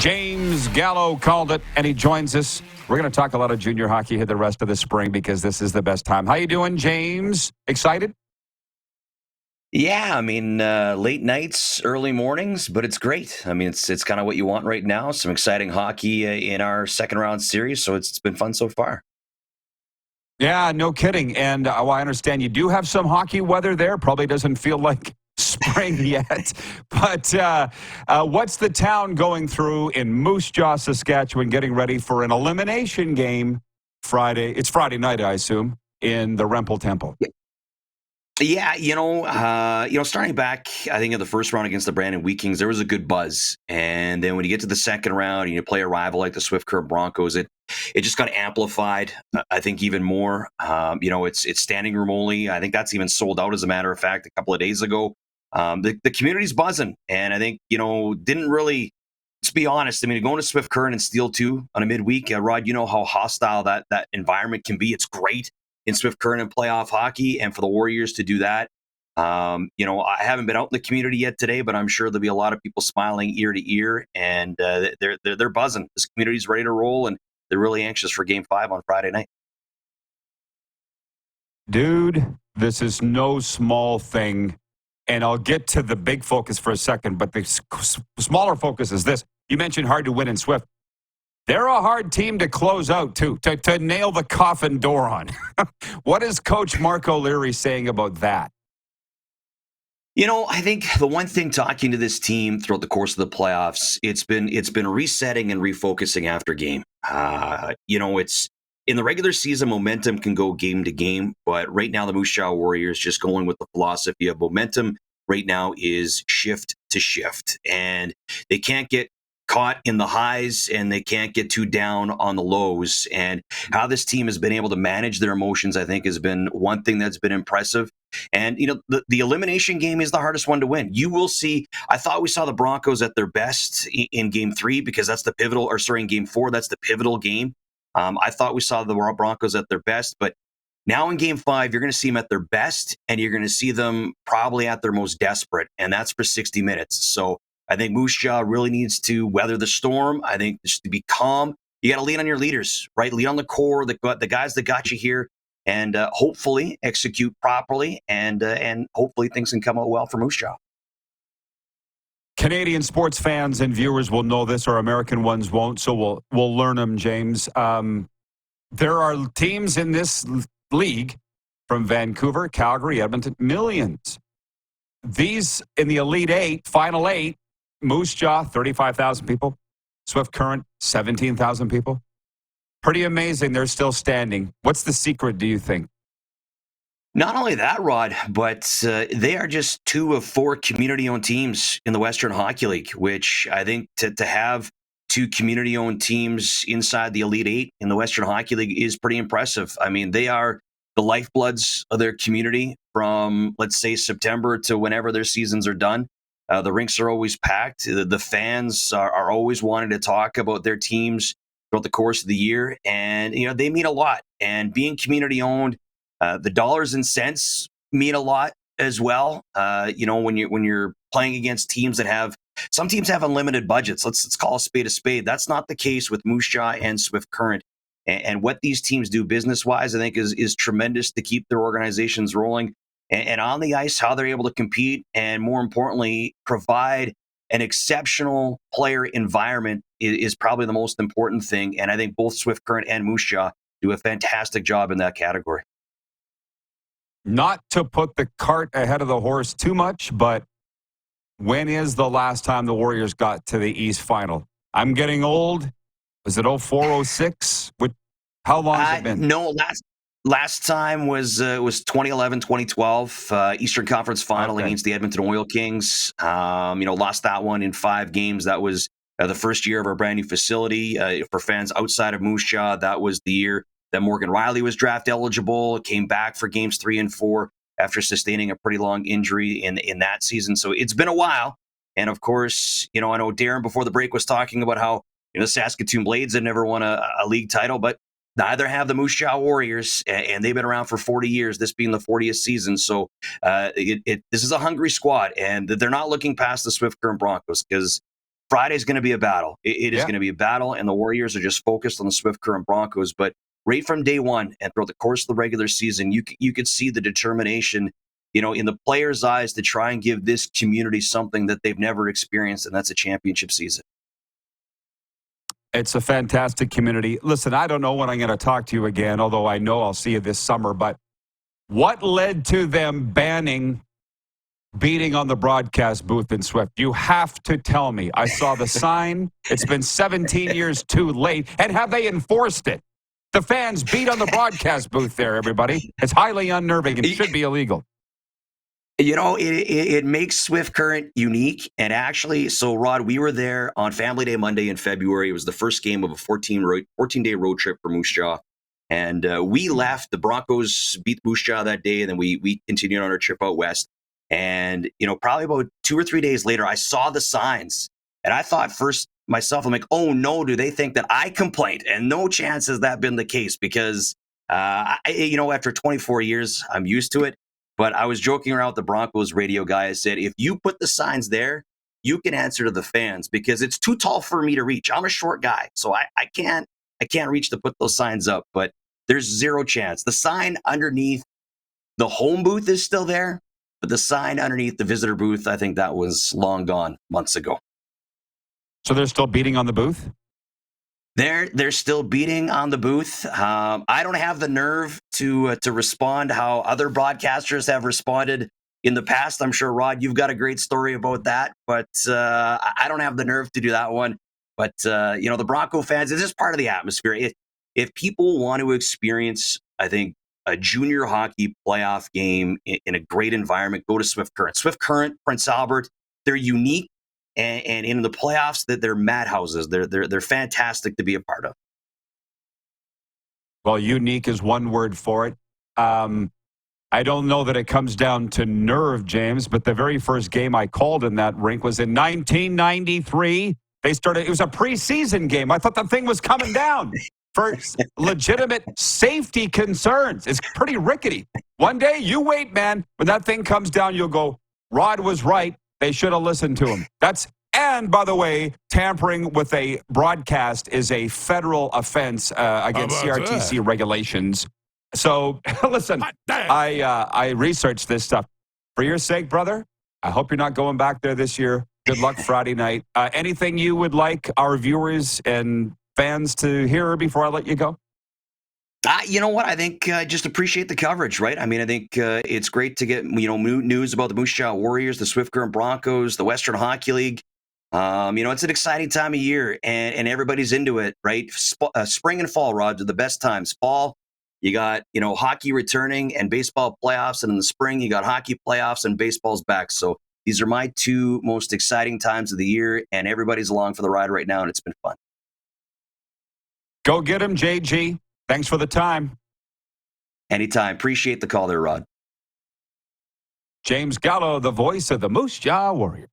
James Gallo called it, and he joins us. We're going to talk a lot of junior hockey here the rest of the spring because this is the best time. How you doing, James? Excited? Yeah, I mean, late nights, early mornings, but it's great. I mean, it's kind of what you want right now. Some exciting hockey in our second round series, so it's been fun so far. Yeah, no kidding. And well, I understand you do have some hockey weather there. Probably doesn't feel like spring yet. But what's the town going through in Moose Jaw, Saskatchewan, getting ready for an elimination game Friday? It's Friday night, I assume, in the Rempel Temple. Yeah, starting back, I think in the first round against the Brandon Wheat Kings, there was a good buzz, and then when you get to the second round and you play a rival like the Swift Current Broncos, it just got amplified. I think even more. It's standing room only. I think that's even sold out, as a matter of fact, a couple of days ago. The community's buzzing, and I think didn't really. Let's be honest. I mean, going to Swift Current and Steel 2 on a midweek, Rod, you know how hostile that environment can be. It's great in Swift Current and playoff hockey, and for the Warriors to do that. I haven't been out in the community yet today, but I'm sure there'll be a lot of people smiling ear to ear, and they're buzzing. This community's ready to roll, and they're really anxious for Game 5 on Friday night. Dude, this is no small thing. And I'll get to the big focus for a second, but the smaller focus is this. You mentioned hard to win in Swift. They're a hard team to close out, too, to nail the coffin door on. What is Coach Mark O'Leary saying about that? I think the one thing talking to this team throughout the course of the playoffs, it's been resetting and refocusing after game. It's in the regular season, momentum can go game to game, but right now the Moose Jaw Warriors just going with the philosophy of momentum right now is shift to shift, and they can't get caught in the highs and they can't get too down on the lows. And how this team has been able to manage their emotions, I think, has been one thing that's been impressive. And, the elimination game is the hardest one to win. You will see, I thought we saw the Broncos at their best in Game 3 because that's the pivotal, in Game 4, that's the pivotal game. I thought we saw the Broncos at their best, but now in Game 5, you're going to see them at their best, and you're going to see them probably at their most desperate, and that's for 60 minutes. So I think Moose Jaw really needs to weather the storm. I think just to be calm. You got to lean on your leaders, right? Lean on the core, the guys that got you here, and hopefully execute properly, and hopefully things can come out well for Moose Jaw. Canadian sports fans and viewers will know this, or American ones won't, so we'll learn them, James. There are teams in this league from Vancouver, Calgary, Edmonton, millions. These in the Elite Eight, Final Eight, Moose Jaw, 35,000 people. Swift Current, 17,000 people. Pretty amazing they're still standing. What's the secret, do you think? Not only that, Rod, but they are just 2 of 4 community-owned teams in the Western Hockey League, which I think to have 2 community-owned teams inside the Elite Eight in the Western Hockey League is pretty impressive. I mean, they are the lifebloods of their community from, let's say, September to whenever their seasons are done. The rinks are always packed. The fans are always wanting to talk about their teams throughout the course of the year, and they mean a lot. And being community-owned, the dollars and cents mean a lot as well. When you're playing against teams that have some teams have unlimited budgets. Let's call a spade a spade. That's not the case with Moose Jaw and Swift Current. And what these teams do business wise, I think, is tremendous to keep their organizations rolling. And on the ice, how they're able to compete, and more importantly, provide an exceptional player environment is probably the most important thing. And I think both Swift Current and Moose Jaw do a fantastic job in that category. Not to put the cart ahead of the horse too much, but when is the last time the Warriors got to the East Final? I'm getting old. Was it 04, 06? How long has it been? No, last time was 2011, 2012, Eastern Conference Final against the Edmonton Oil Kings. Lost that one in 5 games. That was the first year of our brand new facility. For fans outside of Moose Jaw, that was the year that Morgan Riley was draft eligible. Came back for games 3 and 4 after sustaining a pretty long injury in that season. So it's been a while. And of course, I know Darren before the break was talking about how the Saskatoon Blades had never won a league title, but neither have the Moose Jaw Warriors, and they've been around for 40 years, this being the 40th season. So this is a hungry squad, and they're not looking past the Swift Current Broncos because Friday's going to be a battle. It is Yeah. going to be a battle, and the Warriors are just focused on the Swift Current Broncos. But right from day one and throughout the course of the regular season, you could see the determination, in the players' eyes to try and give this community something that they've never experienced, and that's a championship season. It's a fantastic community. Listen, I don't know when I'm going to talk to you again, although I know I'll see you this summer. But what led to them banning beating on the broadcast booth in Swift? You have to tell me. I saw the sign. It's been 17 years too late. And have they enforced it? The fans beat on the broadcast booth there, everybody. It's highly unnerving and should be illegal. It makes Swift Current unique. And actually, so Rod, we were there on Family Day Monday in February. It was the first game of a 14-day road trip for Moose Jaw. And we left. The Broncos beat Moose Jaw that day, and then we continued on our trip out west. And, probably about 2 or 3 days later, I saw the signs. And I thought first myself, I'm like, oh, no, do they think that I complained? And no chance has that been the case because, after 24 years, I'm used to it. But I was joking around with the Broncos radio guy. I said, if you put the signs there, you can answer to the fans because it's too tall for me to reach. I'm a short guy, so I can't reach to put those signs up. But there's zero chance. The sign underneath the home booth is still there, but the sign underneath the visitor booth, I think that was long gone months ago. So they're still beating on the booth? They're still beating on the booth. I don't have the nerve to respond how other broadcasters have responded in the past. I'm sure, Rod, you've got a great story about that, but I don't have the nerve to do that one. But, the Bronco fans, it's just part of the atmosphere. If people want to experience, I think, a junior hockey playoff game in a great environment, go to Swift Current. Swift Current, Prince Albert, they're unique. And in the playoffs, that they're madhouses. They're fantastic to be a part of. Well, unique is one word for it. I don't know that it comes down to nerve, James, but the very first game I called in that rink was in 1993. It was a preseason game. I thought the thing was coming down for legitimate safety concerns. It's pretty rickety. One day, you wait, man. When that thing comes down, you'll go, Rod was right. They should have listened to him. And by the way, tampering with a broadcast is a federal offense against CRTC regulations. So listen, I researched this stuff. For your sake, brother, I hope you're not going back there this year. Good luck Friday night. Anything you would like our viewers and fans to hear before I let you go? You know what? I think just appreciate the coverage, right? I mean, I think it's great to get news about the Moose Jaw Warriors, the Swift Current Broncos, the Western Hockey League. It's an exciting time of year, and everybody's into it, right? Spring and fall, Rod, are the best times. Fall, you got hockey returning and baseball playoffs, and in the spring, you got hockey playoffs and baseball's back. So these are my two most exciting times of the year, and everybody's along for the ride right now, and it's been fun. Go get him, JG. Thanks for the time. Anytime. Appreciate the call there, Rod. James Gallo, the voice of the Moose Jaw Warriors.